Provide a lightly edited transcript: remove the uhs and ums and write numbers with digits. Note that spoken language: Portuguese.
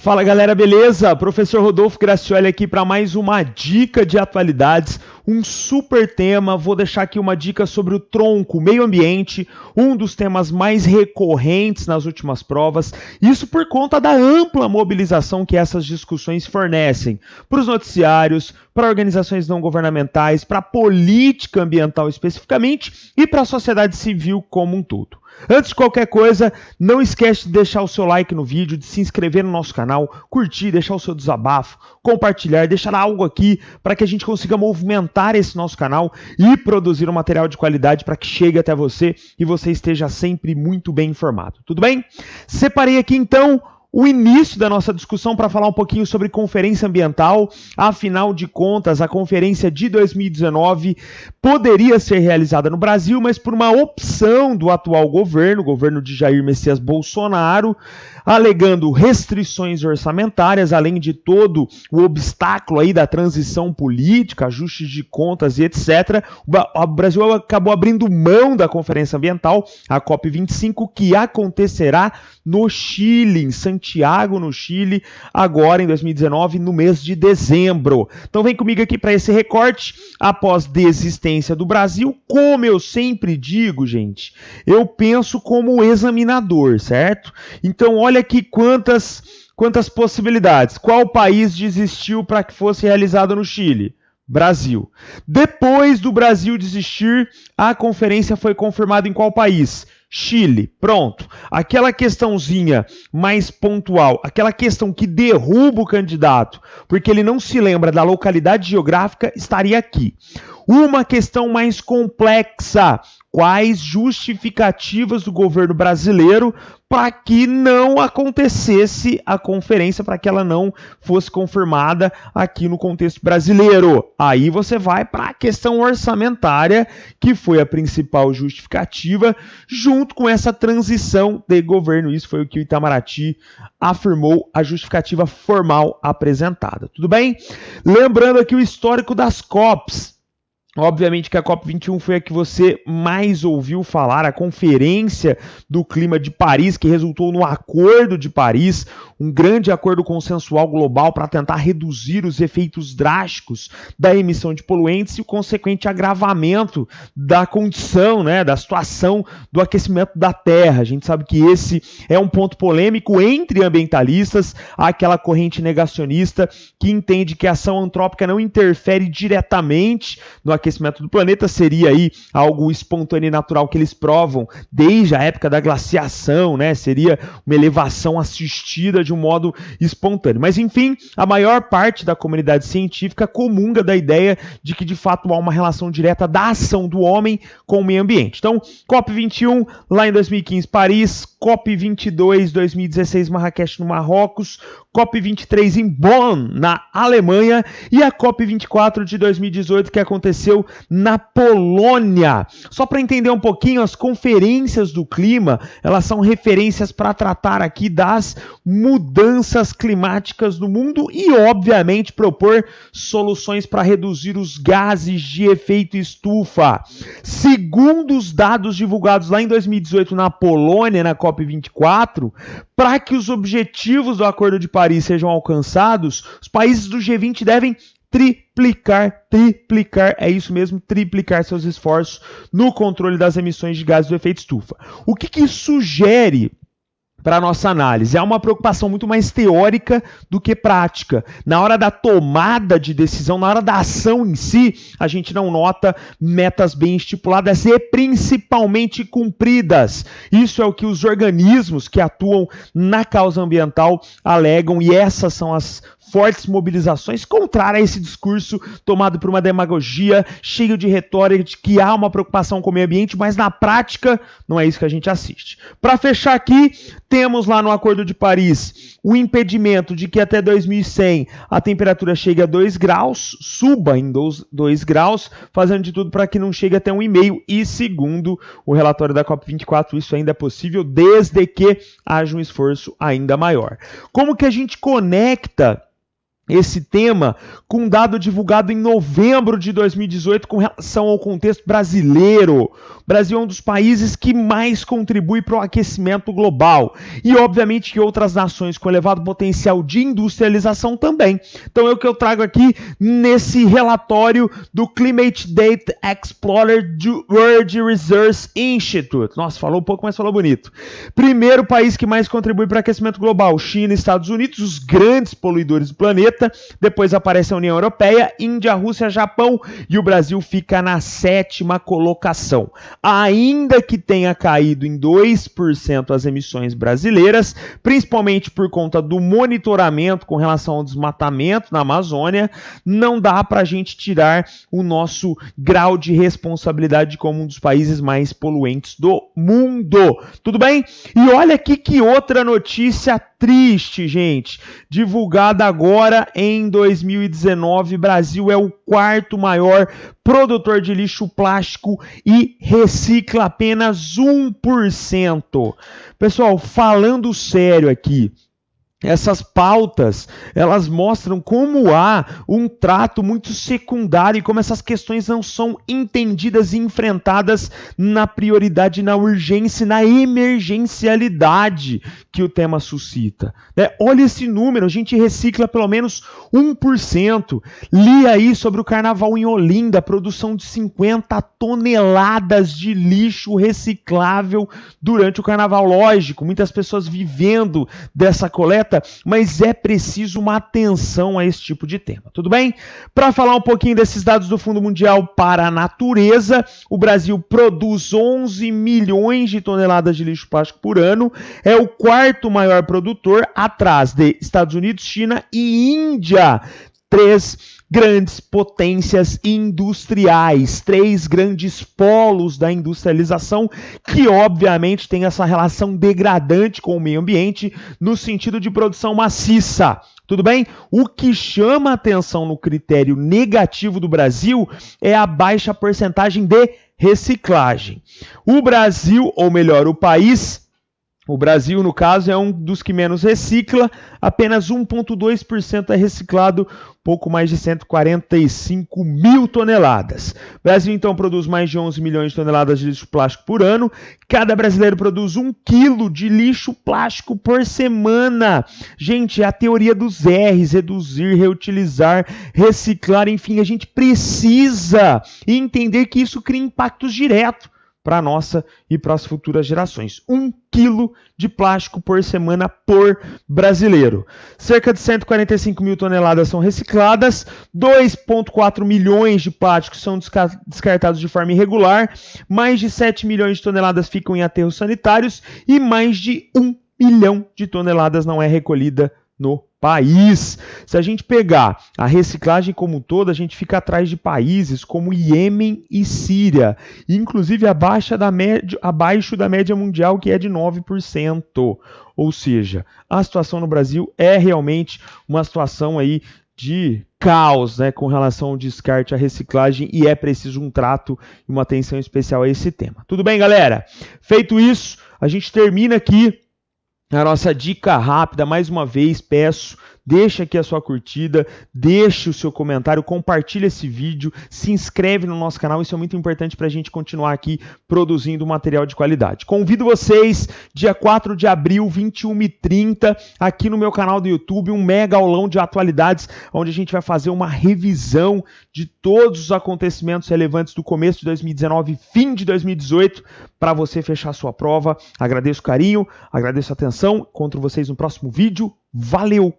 Fala galera, beleza? Professor Rodolfo Gracioli aqui para mais uma dica de atualidades, um super tema. Vou deixar aqui uma dica sobre o tronco meio ambiente, um dos temas mais recorrentes nas últimas provas, isso por conta da ampla mobilização que essas discussões fornecem para os noticiários, para organizações não governamentais, para a política ambiental especificamente e para a sociedade civil como um todo. Antes de qualquer coisa, não esquece de deixar o seu like no vídeo, de se inscrever no nosso canal, curtir, deixar o seu desabafo, compartilhar, deixar algo aqui para que a gente consiga movimentar esse nosso canal e produzir um material de qualidade para que chegue até você e você esteja sempre muito bem informado. Tudo bem? Separei aqui então o início da nossa discussão para falar um pouquinho sobre conferência ambiental. Afinal de contas, a conferência de 2019 poderia ser realizada no Brasil, mas por uma opção do atual governo, o governo de Jair Messias Bolsonaro, alegando restrições orçamentárias, além de todo o obstáculo aí da transição política, ajustes de contas e etc. O Brasil acabou abrindo mão da conferência ambiental, a COP25, que acontecerá no Chile, em Santiago, no Chile, agora em 2019, no mês de dezembro. Então vem comigo aqui para esse recorte. Após desistência do Brasil, como eu sempre digo, gente, eu penso como examinador, certo? Então olha aqui quantas possibilidades. Qual país desistiu para que fosse realizado no Chile? Brasil. Depois do Brasil desistir, a conferência foi confirmada em qual país? Chile. Pronto. Aquela questãozinha mais pontual, aquela questão que derruba o candidato, porque ele não se lembra da localidade geográfica, estaria aqui. Uma questão mais complexa. Quais justificativas do governo brasileiro para que não acontecesse a conferência, para que ela não fosse confirmada aqui no contexto brasileiro? Aí você vai para a questão orçamentária, que foi a principal justificativa, junto com essa transição de governo. Isso foi o que o Itamaraty afirmou, a justificativa formal apresentada. Tudo bem? Lembrando aqui o histórico das COPs. Obviamente que a COP21 foi a que você mais ouviu falar, a Conferência do Clima de Paris, que resultou no Acordo de Paris, um grande acordo consensual global para tentar reduzir os efeitos drásticos da emissão de poluentes e o consequente agravamento da condição, da situação do aquecimento da Terra. A gente sabe que esse é um ponto polêmico entre ambientalistas, aquela corrente negacionista que entende que a ação antrópica não interfere diretamente no aquecimento do planeta, seria aí algo espontâneo e natural que eles provam desde a época da glaciação, seria uma elevação assistida de um modo espontâneo. Mas enfim, a maior parte da comunidade científica comunga da ideia de que de fato há uma relação direta da ação do homem com o meio ambiente. Então, COP21 lá em 2015 Paris, COP22 2016 Marrakech no Marrocos, COP23 em Bonn, na Alemanha, e a COP24 de 2018 que aconteceu na Polônia. Só para entender um pouquinho, as conferências do clima, elas são referências para tratar aqui das mudanças climáticas do mundo e, obviamente, propor soluções para reduzir os gases de efeito estufa. Segundo os dados divulgados lá em 2018 na Polônia, na COP24, para que os objetivos do Acordo de Paris sejam alcançados, os países do G20 devem triplicar, é isso mesmo, triplicar seus esforços no controle das emissões de gases do efeito estufa. O que isso sugere para a nossa análise? É uma preocupação muito mais teórica do que prática. Na hora da tomada de decisão, na hora da ação em si, a gente não nota metas bem estipuladas e principalmente cumpridas. Isso é o que os organismos que atuam na causa ambiental alegam, e essas são as fortes mobilizações contrárias a esse discurso tomado por uma demagogia cheio de retórica de que há uma preocupação com o meio ambiente, mas na prática não é isso que a gente assiste. Para fechar aqui, temos lá no Acordo de Paris o impedimento de que até 2100 a temperatura chegue a 2 graus, suba em 2 graus, fazendo de tudo para que não chegue até 1,5, e segundo o relatório da COP24, isso ainda é possível desde que haja um esforço ainda maior. Como que a gente conecta esse tema com um dado divulgado em novembro de 2018 com relação ao contexto brasileiro. O Brasil é um dos países que mais contribui para o aquecimento global e, obviamente, que outras nações com elevado potencial de industrialização também. Então é o que eu trago aqui nesse relatório do Climate Data Explorer do World Resource Institute. Nossa, falou um pouco, mas falou bonito. Primeiro país que mais contribui para o aquecimento global, China e Estados Unidos, os grandes poluidores do planeta. Depois aparece a União Europeia, Índia, Rússia, Japão e o Brasil fica na 7ª colocação. Ainda que tenha caído em 2% as emissões brasileiras, principalmente por conta do monitoramento com relação ao desmatamento na Amazônia, não dá para a gente tirar o nosso grau de responsabilidade como um dos países mais poluentes do mundo. Tudo bem? E olha aqui que outra notícia triste, gente. Divulgada agora em 2019, Brasil é o 4º maior produtor de lixo plástico e recicla apenas 1%. Pessoal, falando sério aqui, essas pautas, elas mostram como há um trato muito secundário e como essas questões não são entendidas e enfrentadas na prioridade, na urgência e na emergencialidade que o tema suscita. Olha esse número, a gente recicla pelo menos 1%. Li aí sobre o carnaval em Olinda, produção de 50 toneladas de lixo reciclável durante o carnaval. Lógico, muitas pessoas vivendo dessa coleta, mas é preciso uma atenção a esse tipo de tema, tudo bem? Para falar um pouquinho desses dados do Fundo Mundial para a Natureza, o Brasil produz 11 milhões de toneladas de lixo plástico por ano, é o 4º maior produtor, atrás de Estados Unidos, China e Índia. 3 grandes potências industriais, 3 grandes polos da industrialização que obviamente tem essa relação degradante com o meio ambiente no sentido de produção maciça. Tudo bem? O que chama atenção no critério negativo do Brasil é a baixa porcentagem de reciclagem. O Brasil, ou melhor, o Brasil, no caso, é um dos que menos recicla, apenas 1,2% é reciclado, pouco mais de 145 mil toneladas. O Brasil, então, produz mais de 11 milhões de toneladas de lixo plástico por ano. Cada brasileiro produz 1 quilo de lixo plástico por semana. Gente, é a teoria dos R's, reduzir, reutilizar, reciclar, enfim, a gente precisa entender que isso cria impactos diretos para a nossa e para as futuras gerações. 1 quilo de plástico por semana por brasileiro. Cerca de 145 mil toneladas são recicladas, 2,4 milhões de plásticos são descartados de forma irregular, mais de 7 milhões de toneladas ficam em aterros sanitários e mais de 1 milhão de toneladas não é recolhida no país. Se a gente pegar a reciclagem como um todo, a gente fica atrás de países como Iêmen e Síria, inclusive abaixo da média mundial, que é de 9%. Ou seja, a situação no Brasil é realmente uma situação aí de caos, né, com relação ao descarte, à reciclagem, e é preciso um trato e uma atenção especial a esse tema. Tudo bem, galera? Feito isso, a gente termina aqui a nossa dica rápida. Mais uma vez, peço, deixa aqui a sua curtida, deixe o seu comentário, compartilha esse vídeo, se inscreve no nosso canal, isso é muito importante para a gente continuar aqui produzindo material de qualidade. Convido vocês, dia 4 de abril, 21h30, aqui no meu canal do YouTube, um mega aulão de atualidades, onde a gente vai fazer uma revisão de todos os acontecimentos relevantes do começo de 2019 e fim de 2018, para você fechar a sua prova. Agradeço o carinho, agradeço a atenção, encontro vocês no próximo vídeo. Valeu!